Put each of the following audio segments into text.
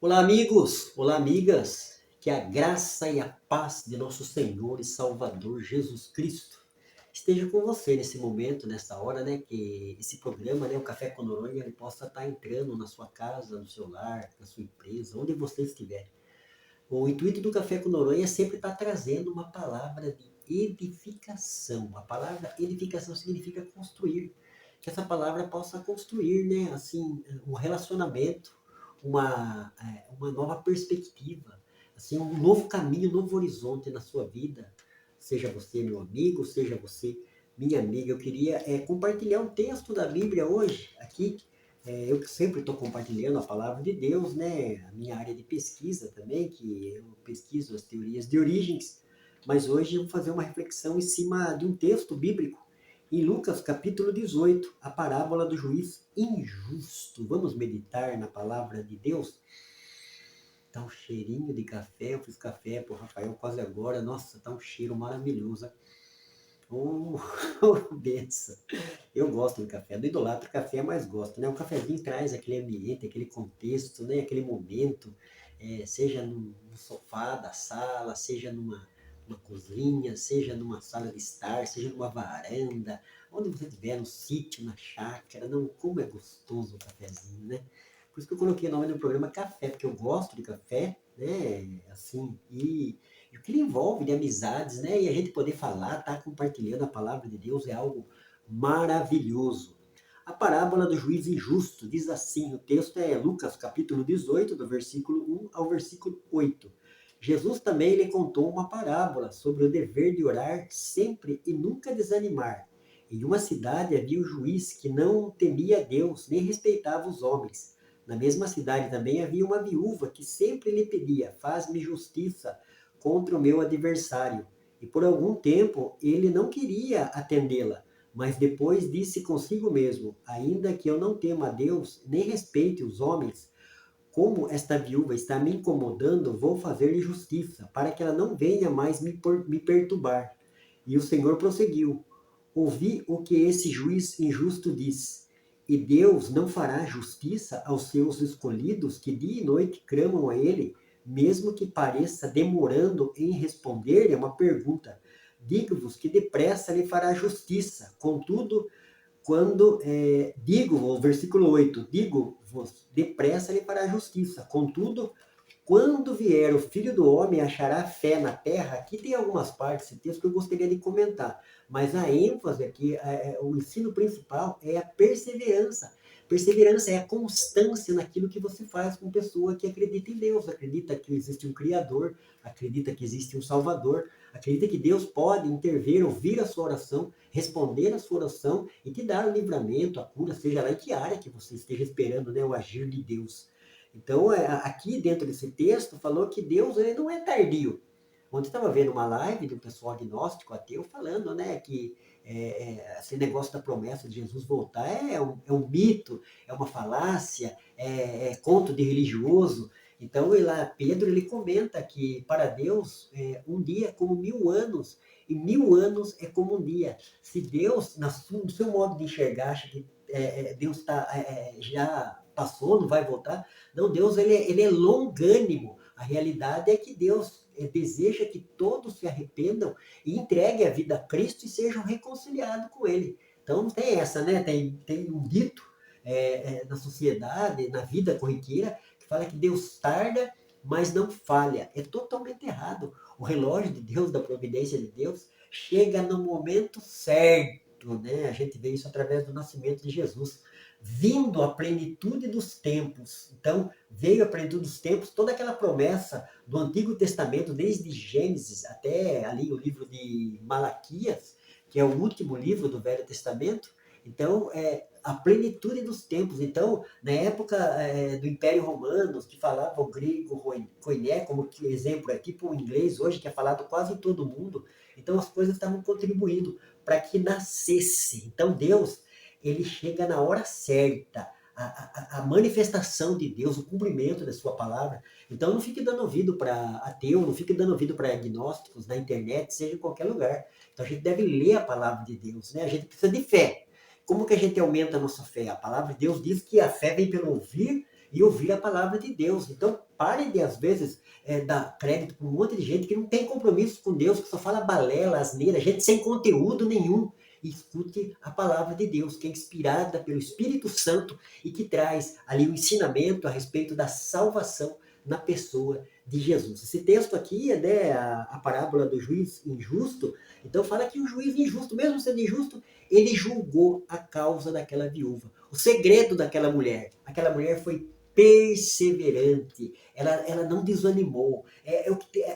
Olá, amigos! Olá, amigas! Que a graça e a paz de nosso Senhor e Salvador Jesus Cristo esteja com você nesse momento, nessa hora, né? Que esse programa, né, o Café com Noronha, ele possa estar entrando na sua casa, no seu lar, na sua empresa, onde você estiver. O intuito do Café com Noronha é sempre estar trazendo uma palavra de edificação. A palavra edificação significa construir. Que essa palavra possa construir, né, assim, um relacionamento, uma nova perspectiva, assim, um novo caminho, um novo horizonte na sua vida. Seja você meu amigo, seja você minha amiga. Eu queria compartilhar um texto da Bíblia hoje, aqui, eu que sempre estou compartilhando a palavra de Deus, né? A minha área de pesquisa também, que eu pesquiso as teorias de origens, mas hoje eu vou fazer uma reflexão em cima de um texto bíblico, em Lucas capítulo 18, a parábola do juiz injusto. Vamos meditar na palavra de Deus? Tá um cheirinho de café, eu fiz café pro Rafael quase agora, nossa, tá um cheiro maravilhoso. Oh, benção. Eu gosto de café, do idolatro café, mas gosto, né? O cafezinho traz aquele ambiente, aquele contexto, né? Aquele momento, seja no sofá da sala, seja numa cozinha, seja numa sala de estar, seja numa varanda, onde você estiver, no sítio, na chácara, não, como é gostoso o cafezinho, né? Por isso que eu coloquei o nome do programa Café, porque eu gosto de café, né? Assim, e o que ele envolve de amizades, né? E a gente poder falar, tá compartilhando a palavra de Deus é algo maravilhoso. A parábola do juiz injusto diz assim, o texto é Lucas capítulo 18, do versículo 1 ao versículo 8. Jesus também lhe contou uma parábola sobre o dever de orar sempre e nunca desanimar. Em uma cidade havia um juiz que não temia Deus nem respeitava os homens. Na mesma cidade também havia uma viúva que sempre lhe pedia: faz-me justiça contra o meu adversário. E por algum tempo ele não queria atendê-la, mas depois disse consigo mesmo: ainda que eu não tema a Deus, nem respeite os homens, como esta viúva está me incomodando, vou fazer-lhe justiça, para que ela não venha mais me perturbar. E o Senhor prosseguiu: ouvi o que esse juiz injusto diz. E Deus não fará justiça aos seus escolhidos que dia e noite clamam a Ele, mesmo que pareça demorando em responder a uma pergunta. Digo-vos que depressa lhe fará justiça. Contudo, quando digo, o versículo 8, digo-vos, depressa lhe fará justiça. Contudo, quando vier o Filho do Homem, achará fé na terra? Aqui tem algumas partes desse texto que eu gostaria de comentar, mas a ênfase aqui, o ensino principal é a perseverança. Perseverança é a constância naquilo que você faz com pessoa que acredita em Deus, acredita que existe um Criador, acredita que existe um Salvador, acredita que Deus pode intervir, ouvir a sua oração, responder a sua oração e te dar o livramento, a cura, seja lá em que área que você esteja esperando, né, o agir de Deus. Então, aqui dentro desse texto, falou que Deus ele não é tardio. Ontem estava vendo uma live do pessoal agnóstico, ateu, falando, né, que esse negócio da promessa de Jesus voltar é um mito, é uma falácia, é conto de religioso. Então, Pedro ele comenta que para Deus um dia é como 1000 anos, e 1000 anos é como um dia. Se Deus, no seu modo de enxergar, acha que Deus já passou, não vai voltar, não, Deus ele é longânimo. A realidade é que Deus deseja que todos se arrependam e entreguem a vida a Cristo e sejam reconciliados com Ele. Então tem essa, né? Tem um dito na sociedade, na vida corriqueira, que fala que Deus tarda, mas não falha. É totalmente errado. O relógio de Deus, da providência de Deus, chega no momento certo, né? A gente vê isso através do nascimento de Jesus, vindo a plenitude dos tempos. Então, veio a plenitude dos tempos, toda aquela promessa do Antigo Testamento, desde Gênesis até ali o livro de Malaquias, que é o último livro do Velho Testamento. Então, a plenitude dos tempos. Então, na época do Império Romano, que falava o grego koiné, como exemplo, é tipo o inglês hoje, que é falado quase em todo mundo. Então, as coisas estavam contribuindo para que nascesse. Então, Deus, ele chega na hora certa, a manifestação de Deus, o cumprimento da sua palavra. Então não fique dando ouvido para ateu, não fique dando ouvido para agnósticos na internet, seja em qualquer lugar. Então a gente deve ler a palavra de Deus, né? A gente precisa de fé. Como que a gente aumenta a nossa fé? A palavra de Deus diz que a fé vem pelo ouvir e ouvir a palavra de Deus. Então, pare de, às vezes, dar crédito para um monte de gente que não tem compromisso com Deus, que só fala balela, asneira, gente sem conteúdo nenhum. E escute a palavra de Deus, que é inspirada pelo Espírito Santo e que traz ali o ensinamento a respeito da salvação na pessoa de Jesus. Esse texto aqui é, né, a parábola do juiz injusto. Então fala que o juiz injusto, mesmo sendo injusto, ele julgou a causa daquela viúva. O segredo daquela mulher. Aquela mulher foi perseverante. Ela não desanimou.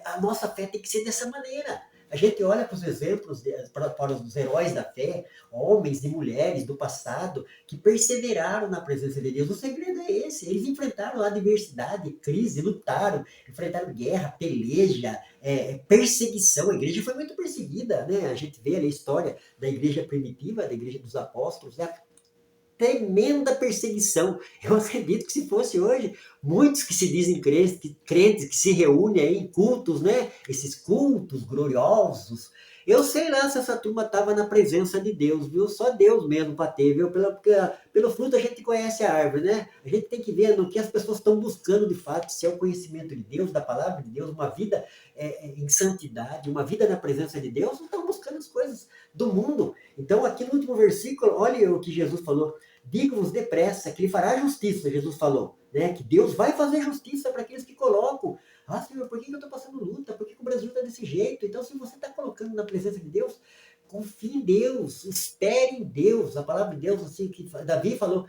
A nossa fé tem que ser dessa maneira. A gente olha para os exemplos, para os heróis da fé, homens e mulheres do passado, que perseveraram na presença de Deus. O segredo é esse. Eles enfrentaram a adversidade, crise, lutaram, enfrentaram guerra, peleja, perseguição. A igreja foi muito perseguida, né? A gente vê ali a história da igreja primitiva, da igreja dos apóstolos, né? Tremenda perseguição. Eu acredito que se fosse hoje, muitos que se dizem crentes que se reúnem aí em cultos, né? Esses cultos gloriosos. Eu sei lá se essa turma estava na presença de Deus, viu? Só Deus mesmo para ter, viu? Pelo fruto a gente conhece a árvore, né? A gente tem que ver no que as pessoas estão buscando de fato, se é o conhecimento de Deus, da palavra de Deus, uma vida em santidade, uma vida na presença de Deus, não estão buscando as coisas do mundo. Então, aqui no último versículo, olha o que Jesus falou. Digo-vos depressa que lhe fará justiça, Jesus falou, né? Que Deus vai fazer justiça para aqueles que colocam. Ah, Senhor, por que eu estou passando luta? Por que o Brasil está desse jeito? Então, se você está colocando na presença de Deus, confie em Deus, espere em Deus. A palavra de Deus, assim, que Davi falou,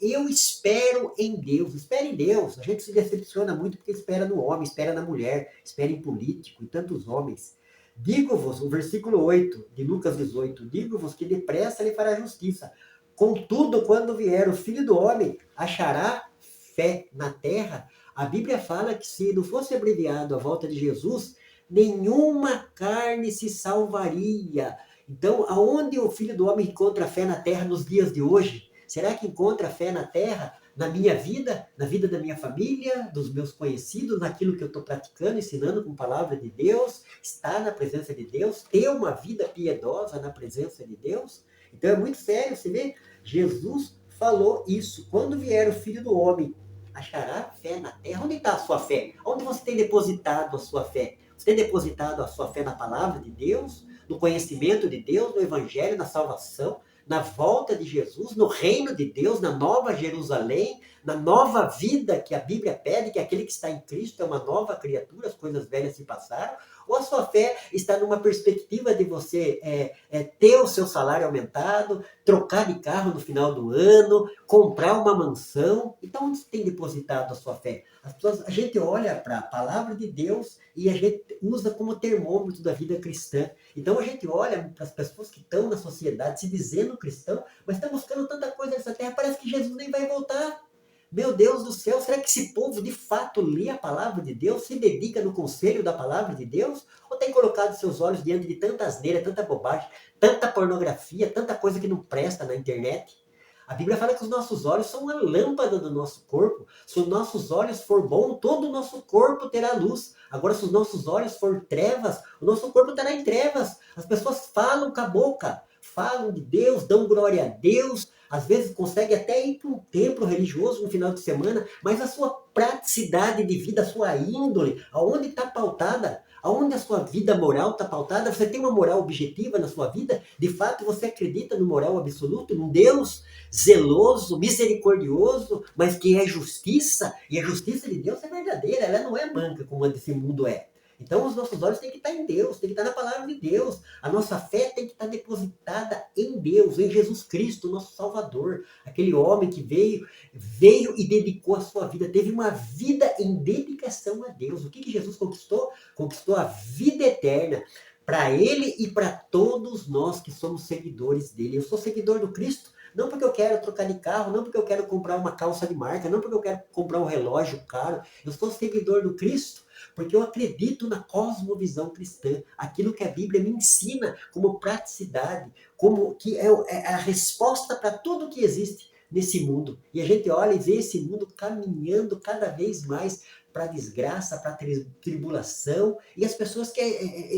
eu espero em Deus, espere em Deus. A gente se decepciona muito porque espera no homem, espera na mulher, espera em político, em tantos homens. Digo-vos, o versículo 8 de Lucas 18, digo-vos que depressa lhe fará justiça. Contudo, quando vier o Filho do Homem, achará fé na terra? A Bíblia fala que se não fosse abreviado a volta de Jesus, nenhuma carne se salvaria. Então, aonde o Filho do Homem encontra fé na terra nos dias de hoje? Será que encontra fé na terra, na minha vida, na vida da minha família, dos meus conhecidos, naquilo que eu estou praticando, ensinando com a palavra de Deus, estar na presença de Deus, ter uma vida piedosa na presença de Deus? Então é muito sério, você vê? Jesus falou isso. Quando vier o Filho do Homem, achará fé na terra? Onde está a sua fé? Onde você tem depositado a sua fé? Você tem depositado a sua fé na palavra de Deus, no conhecimento de Deus, no Evangelho, na salvação, na volta de Jesus, no reino de Deus, na nova Jerusalém, na nova vida que a Bíblia pede, que aquele que está em Cristo é uma nova criatura, as coisas velhas se passaram? Ou a sua fé está numa perspectiva de você ter o seu salário aumentado, trocar de carro no final do ano, comprar uma mansão? Então, onde você tem depositado a sua fé? A gente olha para a palavra de Deus e a gente usa como termômetro da vida cristã. Então, a gente olha para as pessoas que estão na sociedade se dizendo cristão, mas estão buscando tanta coisa nessa terra, parece que Jesus nem vai voltar. Meu Deus do céu, será que esse povo de fato lê a palavra de Deus, se dedica no conselho da palavra de Deus? Ou tem colocado seus olhos diante de tanta asneira, tanta bobagem, tanta pornografia, tanta coisa que não presta na internet? A Bíblia fala que os nossos olhos são a lâmpada do nosso corpo. Se os nossos olhos for bom, todo o nosso corpo terá luz. Agora, se os nossos olhos for trevas, o nosso corpo estará em trevas. As pessoas falam com a boca, falam de Deus, dão glória a Deus, às vezes consegue até ir para um templo religioso no final de semana, mas a sua praticidade de vida, a sua índole, aonde está pautada? Aonde a sua vida moral está pautada? Você tem uma moral objetiva na sua vida? De fato, você acredita no moral absoluto, num Deus zeloso, misericordioso, mas que é justiça? E a justiça de Deus é verdadeira, ela não é manca como esse mundo é. Então, os nossos olhos têm que estar em Deus, têm que estar na palavra de Deus. A nossa fé tem que estar depositada em Deus, em Jesus Cristo, nosso Salvador. Aquele homem que veio e dedicou a sua vida, teve uma vida em dedicação a Deus. O que Jesus conquistou? Conquistou a vida eterna para ele e para todos nós que somos seguidores dele. Eu sou seguidor do Cristo, não porque eu quero trocar de carro, não porque eu quero comprar uma calça de marca, não porque eu quero comprar um relógio caro. Eu sou seguidor do Cristo porque eu acredito na cosmovisão cristã, aquilo que a Bíblia me ensina como praticidade, como que é a resposta para tudo que existe nesse mundo. E a gente olha e vê esse mundo caminhando cada vez mais para desgraça, para tribulação, e as pessoas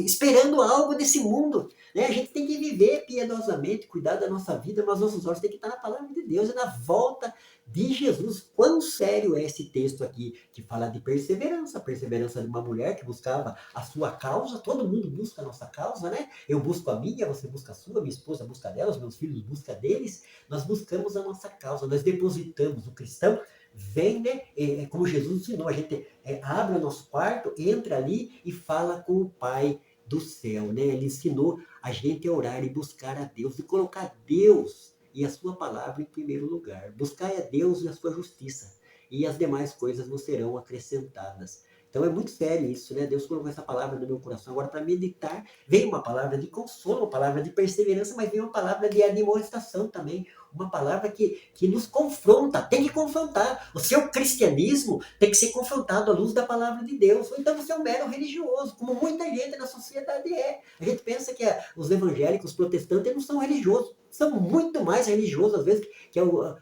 esperando algo desse mundo, né? A gente tem que viver piedosamente, cuidar da nossa vida, mas nossos olhos têm que estar na palavra de Deus e na volta de Jesus. Quão sério é esse texto aqui, que fala de perseverança, a perseverança de uma mulher que buscava a sua causa, todo mundo busca a nossa causa, né? Eu busco a minha, você busca a sua, minha esposa busca a dela, os meus filhos buscam a deles, nós buscamos a nossa causa, nós depositamos. O cristão vem, né, como Jesus ensinou, a gente abre o nosso quarto, entra ali e fala com o Pai do céu, né? Ele ensinou a gente a orar e buscar a Deus, e colocar Deus e a sua palavra em primeiro lugar. Buscar a Deus e a sua justiça, e as demais coisas vos serão acrescentadas. Então é muito sério isso, né? Deus colocou essa palavra no meu coração agora para meditar. Veio uma palavra de consolo, uma palavra de perseverança, mas veio uma palavra de admoestação também. Uma palavra que nos confronta, tem que confrontar. O seu cristianismo tem que ser confrontado à luz da palavra de Deus. Ou então você é um mero religioso, como muita gente na sociedade é. A gente pensa que os evangélicos, os protestantes, não são religiosos. São muito mais religiosos, às vezes, que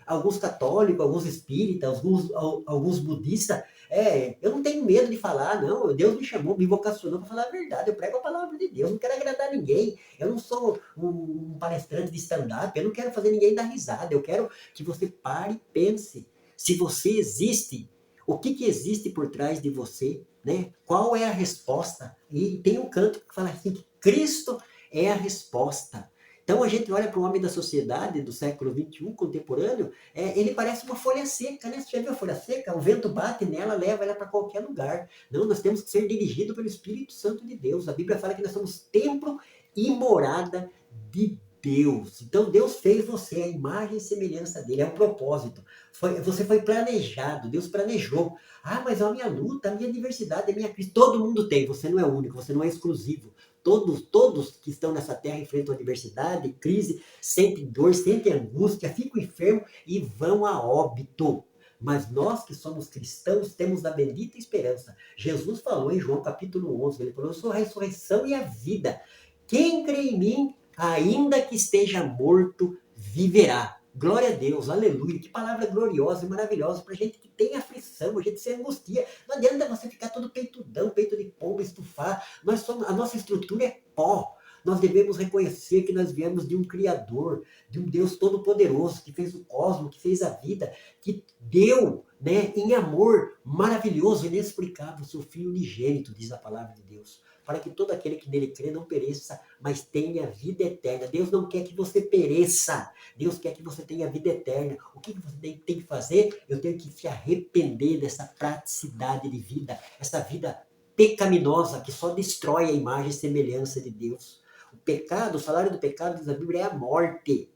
alguns católicos, alguns espíritas, alguns budistas. Eu não tenho medo de falar, não. Deus me chamou, me vocacionou para falar a verdade. Eu prego a palavra de Deus, não quero agradar ninguém. Eu não sou um palestrante de stand-up, eu não quero fazer ninguém dar risada. Eu quero que você pare e pense. Se você existe, o que existe por trás de você, né? Qual é a resposta? E tem um canto que fala assim, que Cristo é a resposta. Então a gente olha para o homem da sociedade do século XXI, contemporâneo, ele parece uma folha seca, né? Você já viu a folha seca? O vento bate nela, leva ela para qualquer lugar. Não, nós temos que ser dirigidos pelo Espírito Santo de Deus. A Bíblia fala que nós somos templo e morada de Deus. Então Deus fez você a imagem e semelhança dele, é um propósito. Você foi planejado, Deus planejou. Ah, mas a minha luta, a minha diversidade, a minha crise, todo mundo tem, você não é único, você não é exclusivo. Todos que estão nessa terra enfrentam adversidade, crise, sentem dor, sentem angústia, ficam enfermos e vão a óbito. Mas nós que somos cristãos temos a bendita esperança. Jesus falou em João capítulo 11, ele falou, eu sou a ressurreição e a vida. Quem crê em mim, ainda que esteja morto, viverá. Glória a Deus, aleluia. Que palavra gloriosa e maravilhosa para gente que tem aflição, a gente se angustia. Não adianta você ficar todo peitudão, peito de pombo, estufar. A nossa estrutura é pó. Nós devemos reconhecer que nós viemos de um Criador, de um Deus Todo-Poderoso, que fez o cosmos, que fez a vida, que deu, né, em amor maravilhoso, inexplicável, o seu Filho unigênito, diz a palavra de Deus, para que todo aquele que nele crê não pereça, mas tenha vida eterna. Deus não quer que você pereça, Deus quer que você tenha vida eterna. O que você tem que fazer? Eu tenho que se arrepender dessa praticidade de vida, essa vida pecaminosa que só destrói a imagem e semelhança de Deus. O pecado, o salário do pecado, diz a Bíblia, é a morte.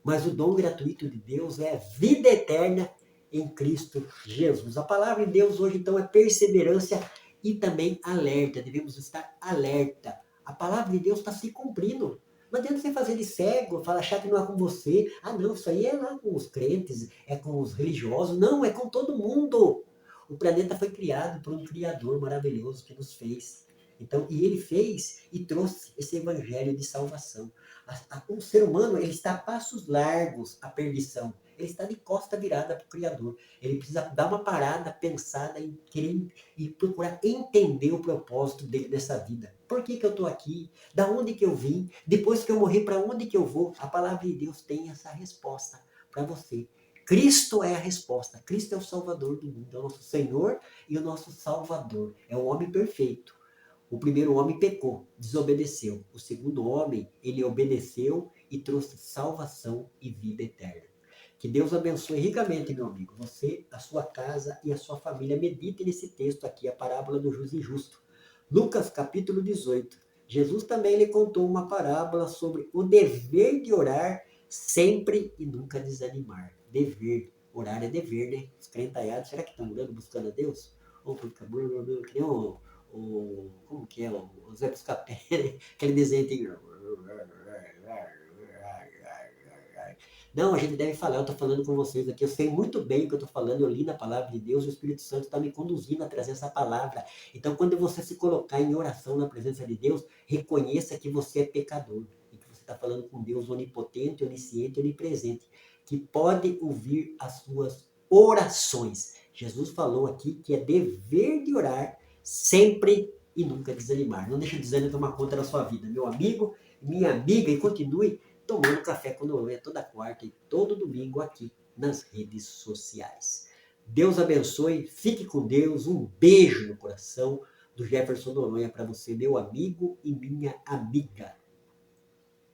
Mas o dom gratuito de Deus é a vida eterna em Cristo Jesus. A palavra de Deus hoje, então, é perseverança e também alerta. Devemos estar alerta. A palavra de Deus está se cumprindo. Não adianta você fazer de cego, achar que não é com você. Ah, não, isso aí é lá com os crentes, é com os religiosos. Não, é com todo mundo. O planeta foi criado por um Criador maravilhoso que nos fez. Então, e ele fez e trouxe esse evangelho de salvação. O ser humano, ele está a passos largos à perdição. Ele está de costa virada para o Criador. Ele precisa dar uma parada, pensada em querer e procurar entender o propósito dele nessa vida. Por que eu estou aqui? Da onde que eu vim? Depois que eu morrer, para onde que eu vou? A palavra de Deus tem essa resposta para você. Cristo é a resposta. Cristo é o Salvador do mundo. É o nosso Senhor e o nosso Salvador. É o homem perfeito. O primeiro homem pecou, desobedeceu. O segundo homem, ele obedeceu e trouxe salvação e vida eterna. Que Deus abençoe ricamente, meu amigo. Você, a sua casa e a sua família. Medite nesse texto aqui, a parábola do justo e injusto. Lucas, capítulo 18. Jesus também lhe contou uma parábola sobre o dever de orar sempre e nunca desanimar. Dever. Orar é dever, né? Os crentaiados, será que estão orando, buscando a Deus? Ou que nem como que é? O Zé dos Capé, aquele desenho tem... Não, a gente deve falar, eu estou falando com vocês aqui, eu sei muito bem o que eu estou falando, eu li na palavra de Deus, o Espírito Santo está me conduzindo a trazer essa palavra. Então, quando você se colocar em oração na presença de Deus, reconheça que você é pecador, e que você está falando com Deus onipotente, onisciente, onipresente, que pode ouvir as suas orações, Jesus falou aqui que é dever de orar sempre e nunca desanimar. Não deixe o desânimo tomar conta da sua vida, meu amigo, minha amiga, e continue tomando café com Noronha toda quarta e todo domingo aqui nas redes sociais. Deus abençoe, fique com Deus, um beijo no coração do Jefferson Noronha para você, meu amigo e minha amiga.